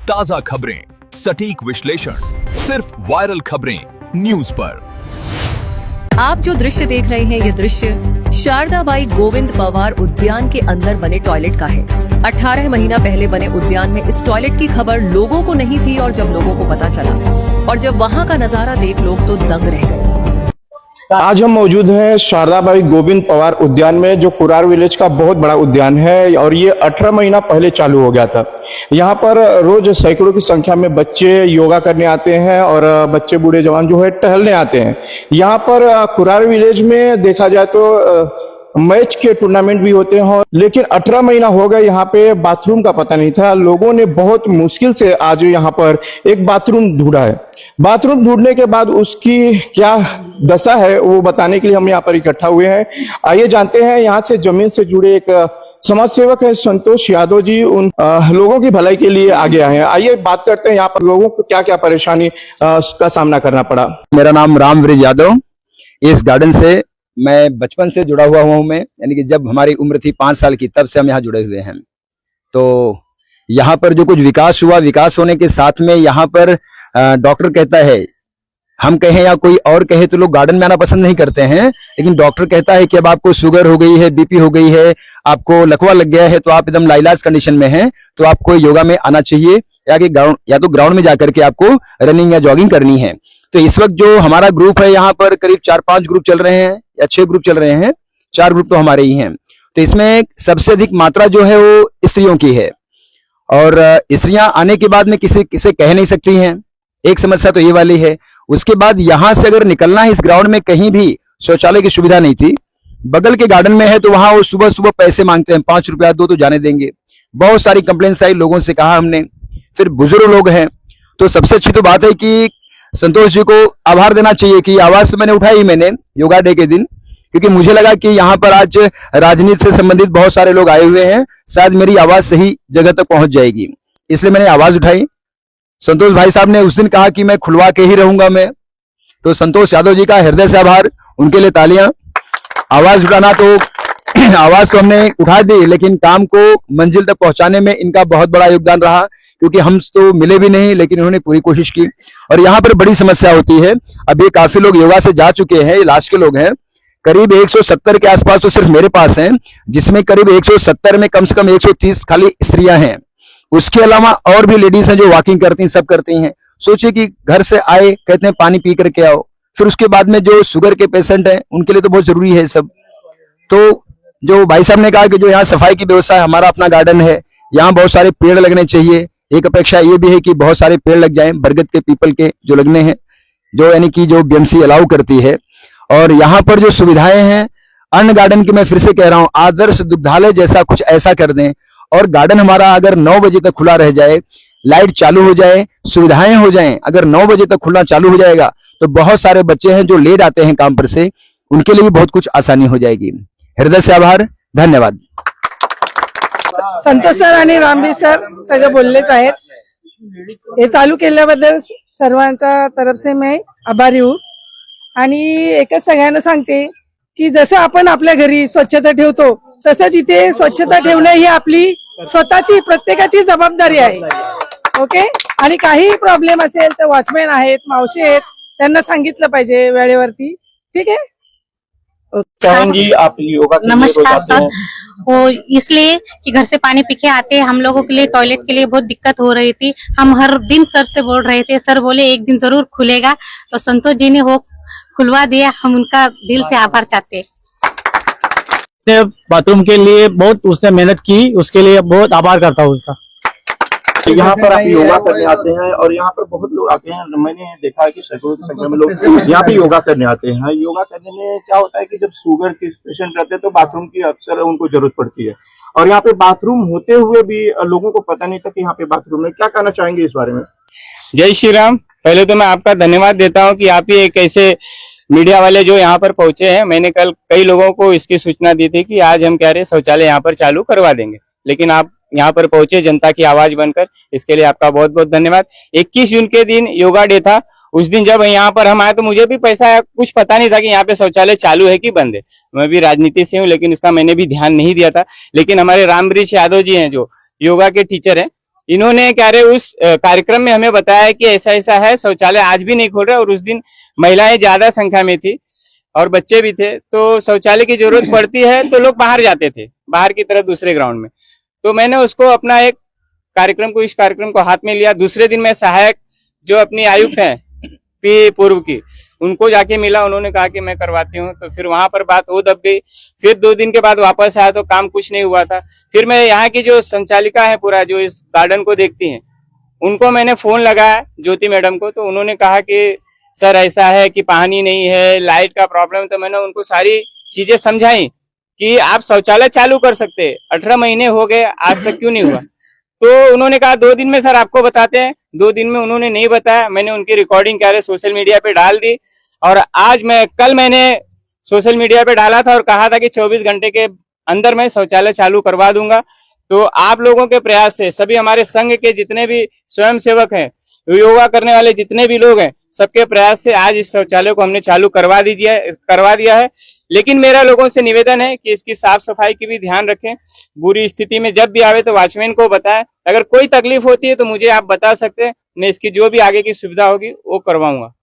ताजा खबरें, सटीक विश्लेषण, सिर्फ वायरल खबरें न्यूज पर। आप जो दृश्य देख रहे हैं, ये दृश्य शारदाबाई गोविंद पवार उद्यान के अंदर बने टॉयलेट का है। 18 महीना पहले बने उद्यान में इस टॉयलेट की खबर लोगों को नहीं थी और जब लोगों को पता चला और जब वहां का नजारा देख लोग तो दंग रह गए। आज हम मौजूद हैं शारदाबाई गोविंद पवार उद्यान में, जो कुरार विलेज का बहुत बड़ा उद्यान है और ये 18 महीना पहले चालू हो गया था। यहाँ पर रोज सैकड़ों की संख्या में बच्चे योगा करने आते हैं और बच्चे बूढ़े जवान जो है टहलने आते हैं। यहाँ पर कुरार विलेज में देखा जाए तो मैच के टूर्नामेंट भी होते हैं, लेकिन 18 महीना हो गए यहाँ पे बाथरूम का पता नहीं था। लोगों ने बहुत मुश्किल से आज यहाँ पर एक बाथरूम ढूंढा है। बाथरूम ढूंढने के बाद उसकी क्या दशा है वो बताने के लिए हम यहाँ पर इकट्ठा हुए हैं। आइए जानते हैं, यहाँ से जमीन से जुड़े एक समाज सेवक है संतोष यादव जी, उन लोगों की भलाई के लिए आगे आए हैं। आइए बात करते हैं यहाँ पर लोगों को क्या क्या परेशानी का सामना करना पड़ा। मेरा नाम रामवीर यादव। इस गार्डन से मैं बचपन से जुड़ा हुआ हूँ मैं, यानी कि जब हमारी उम्र थी 5 साल की तब से हम यहाँ जुड़े हुए हैं। तो यहाँ पर जो कुछ विकास हुआ, विकास होने के साथ में यहाँ पर डॉक्टर कहता है, हम कहें या कोई और कहे तो लोग गार्डन में आना पसंद नहीं करते हैं, लेकिन डॉक्टर कहता है कि अब आपको शुगर हो गई है, बीपी हो गई है, आपको लकवा लग गया है, तो आप एकदम लाइलाज कंडीशन में हैं, तो आपको योगा में आना चाहिए या तो ग्राउंड में जाकर के आपको रनिंग या जॉगिंग करनी है। तो इस वक्त जो हमारा ग्रुप है यहाँ पर करीब 4-5 ग्रुप चल रहे हैं या 6 ग्रुप चल रहे हैं, 4 ग्रुप तो हमारे ही हैं। तो इसमें सबसे अधिक मात्रा जो है वो स्त्रियों की है और स्त्रियां आने के बाद में किसे कह नहीं सकती हैं। एक समस्या तो ये वाली है। उसके बाद यहां से अगर निकलना है, इस ग्राउंड में कहीं भी शौचालय की सुविधा नहीं थी। बगल के गार्डन में है तो वहां वो सुबह सुबह पैसे मांगते हैं, 5 रुपया दो तो जाने देंगे। बहुत सारी कंप्लेंट्स आई, लोगों से कहा हमने। फिर बुजुर्ग लोग हैं, तो सबसे अच्छी तो बात है कि संतोष जी को आभार देना चाहिए कि आवाज तो मैंने उठाई मैंने योगा डे के दिन, क्योंकि मुझे लगा कि यहाँ पर आज राजनीति से संबंधित बहुत सारे लोग आए हुए हैं, शायद मेरी आवाज सही जगह तक पहुंच जाएगी, इसलिए मैंने आवाज उठाई। संतोष भाई साहब ने उस दिन कहा कि मैं खुलवा के ही रहूंगा मैं, तो संतोष यादव जी का हृदय से आभार, उनके लिए तालियां। आवाज उठाना तो आवाज तो हमने उठा दी, लेकिन काम को मंजिल तक पहुंचाने में इनका बहुत बड़ा योगदान रहा, क्योंकि हम तो मिले भी नहीं, लेकिन उन्होंने पूरी कोशिश की। और यहाँ पर बड़ी समस्या होती है, अभी काफी लोग योगा से जा चुके हैं, लास्ट के लोग हैं, करीब 170 के आसपास तो सिर्फ मेरे पास हैं, जिसमें करीब 170 में कम से कम 130 खाली स्त्रियां हैं। उसके अलावा और भी लेडीज हैं जो वॉकिंग करती हैं, सब करती हैं। सोचिए कि घर से आए, कहते हैं पानी पी करके आओ, फिर उसके बाद में जो शुगर के पेशेंट हैं उनके लिए तो बहुत जरूरी है सब। तो जो भाई साहब ने कहा कि जो यहाँ सफाई की व्यवस्था है, हमारा अपना गार्डन है, यहाँ बहुत सारे पेड़ लगने चाहिए। एक अपेक्षा ये भी है कि बहुत सारे पेड़ लग जाएं, बरगद के, पीपल के जो लगने हैं, जो यानी कि जो बीएमसी अलाउ करती है। और यहाँ पर जो सुविधाएं हैं, अन्य गार्डन की मैं फिर से कह रहा हूँ, आदर्श दुग्धालय जैसा कुछ ऐसा कर दें। और गार्डन हमारा अगर 9 बजे तक खुला रह जाए, लाइट चालू हो जाए, सुविधाएं हो जाएं, अगर 9 बजे तक खुलना चालू हो जाएगा तो बहुत सारे बच्चे हैं जो लेट आते हैं काम पर से, उनके लिए भी बहुत कुछ आसानी हो जाएगी। हृदय से आभार, धन्यवाद। संतोष सर आणि रामबीर सर सगळे बोललेच आहेत। हे चालू केल्याबद्दल सर्वांच्या तरफ से मैं आभारी हूँ। आणि एकच सगळ्यांना सांगते की जसं आपण आपल्या घरी स्वच्छता ठेवतो, तसंच इथे स्वच्छता ठेवणं ही आपली स्वतःची प्रत्येकाची जबाबदारी आहे। ओके, आणि काही प्रॉब्लेम असेल तर वॉचमॅन आहेत, मावशी आहेत, त्यांना सांगितलं पाहिजे वेळेवरती। ठीक है। जी, आप योगा के लिए नमस्कार सर। वो इसलिए कि घर से पानी पी के आते, हम लोगों के लिए टॉयलेट के लिए बहुत दिक्कत हो रही थी। हम हर दिन सर से बोल रहे थे, सर बोले एक दिन जरूर खुलेगा, तो संतोष जी ने वो खुलवा दिया। हम उनका दिल से आभार चाहते हैं। बाथरूम के लिए बहुत उसने मेहनत की, उसके लिए बहुत आभार करता हूँ उसका। यहाँ पर आप योगा करने आते हैं और यहाँ पर बहुत लोग आते हैं। मैंने देखा है कि सैकड़ों की संख्या में लोग यहाँ पे योगा करने आते हैं। योगा करने में क्या होता है कि जब शुगर के पेशेंट रहते हैं तो बाथरूम की अक्सर उनको जरूरत पड़ती है, और यहाँ पे बाथरूम होते हुए भी लोगों को पता नहीं था कि यहाँ पे बाथरूम है। क्या कहना चाहेंगे इस बारे में? जय श्री राम। पहले तो मैं आपका धन्यवाद देता हूँ कि आप ही एक ऐसे मीडिया वाले जो यहाँ पर पहुंचे हैं। मैंने कल कई लोगों को इसकी सूचना दी थी कि आज हम कह रहे शौचालय यहाँ पर चालू करवा देंगे, लेकिन आप यहाँ पर पहुंचे जनता की आवाज बनकर, इसके लिए आपका बहुत बहुत धन्यवाद। 21 जून के दिन योगा डे था। उस दिन जब यहाँ पर हम आए तो मुझे भी कुछ पता नहीं था कि यहाँ पे शौचालय चालू है कि बंद है। मैं भी राजनीति से हूँ, लेकिन इसका मैंने भी ध्यान नहीं दिया था। लेकिन हमारे रामवीर यादव जी हैं जो योगा के टीचर हैं, इन्होंने क्या रहे उस कार्यक्रम में हमें बताया कि ऐसा ऐसा है, शौचालय आज भी नहीं खोल रहे, और उस दिन महिलाएं ज्यादा संख्या में थी और बच्चे भी थे, तो शौचालय की जरूरत पड़ती है तो लोग बाहर जाते थे, बाहर की तरफ दूसरे ग्राउंड में। तो मैंने उसको अपना एक इस कार्यक्रम को हाथ में लिया। दूसरे दिन मैं सहायक जो अपनी आयुक्त हैं पी पूर्व की, उनको जाके मिला, उन्होंने कहा कि मैं करवाती हूँ। तो फिर वहां पर बात वो दब गई। फिर 2 दिन के बाद वापस आया तो काम कुछ नहीं हुआ था। फिर मैं यहाँ की जो संचालिका है पूरा जो इस गार्डन को देखती हैं, उनको मैंने फोन लगाया, ज्योति मैडम को, तो उन्होंने कहा कि सर ऐसा है कि पानी नहीं है, लाइट का प्रॉब्लम। तो मैंने उनको सारी चीजें समझाई कि आप शौचालय चालू कर सकते, 18 महीने हो गए आज तक क्यों नहीं हुआ। तो उन्होंने कहा 2 दिन में सर आपको बताते हैं। 2 दिन में उन्होंने नहीं बताया। मैंने उनकी रिकॉर्डिंग क्या सोशल मीडिया पे डाल दी, और कल मैंने सोशल मीडिया पे डाला था और कहा था कि 24 घंटे के अंदर मैं शौचालय चालू करवा दूंगा। तो आप लोगों के प्रयास से, सभी हमारे संघ के जितने भी स्वयं सेवक हैं, योगा करने वाले जितने भी लोग हैं, सबके प्रयास से आज इस शौचालय को हमने चालू करवा दिया है। लेकिन मेरा लोगों से निवेदन है कि इसकी साफ सफाई की भी ध्यान रखें। बुरी स्थिति में जब भी आवे तो वॉचमैन को बताएं। अगर कोई तकलीफ होती है तो मुझे आप बता सकते हैं, मैं इसकी जो भी आगे की सुविधा होगी वो करवाऊंगा।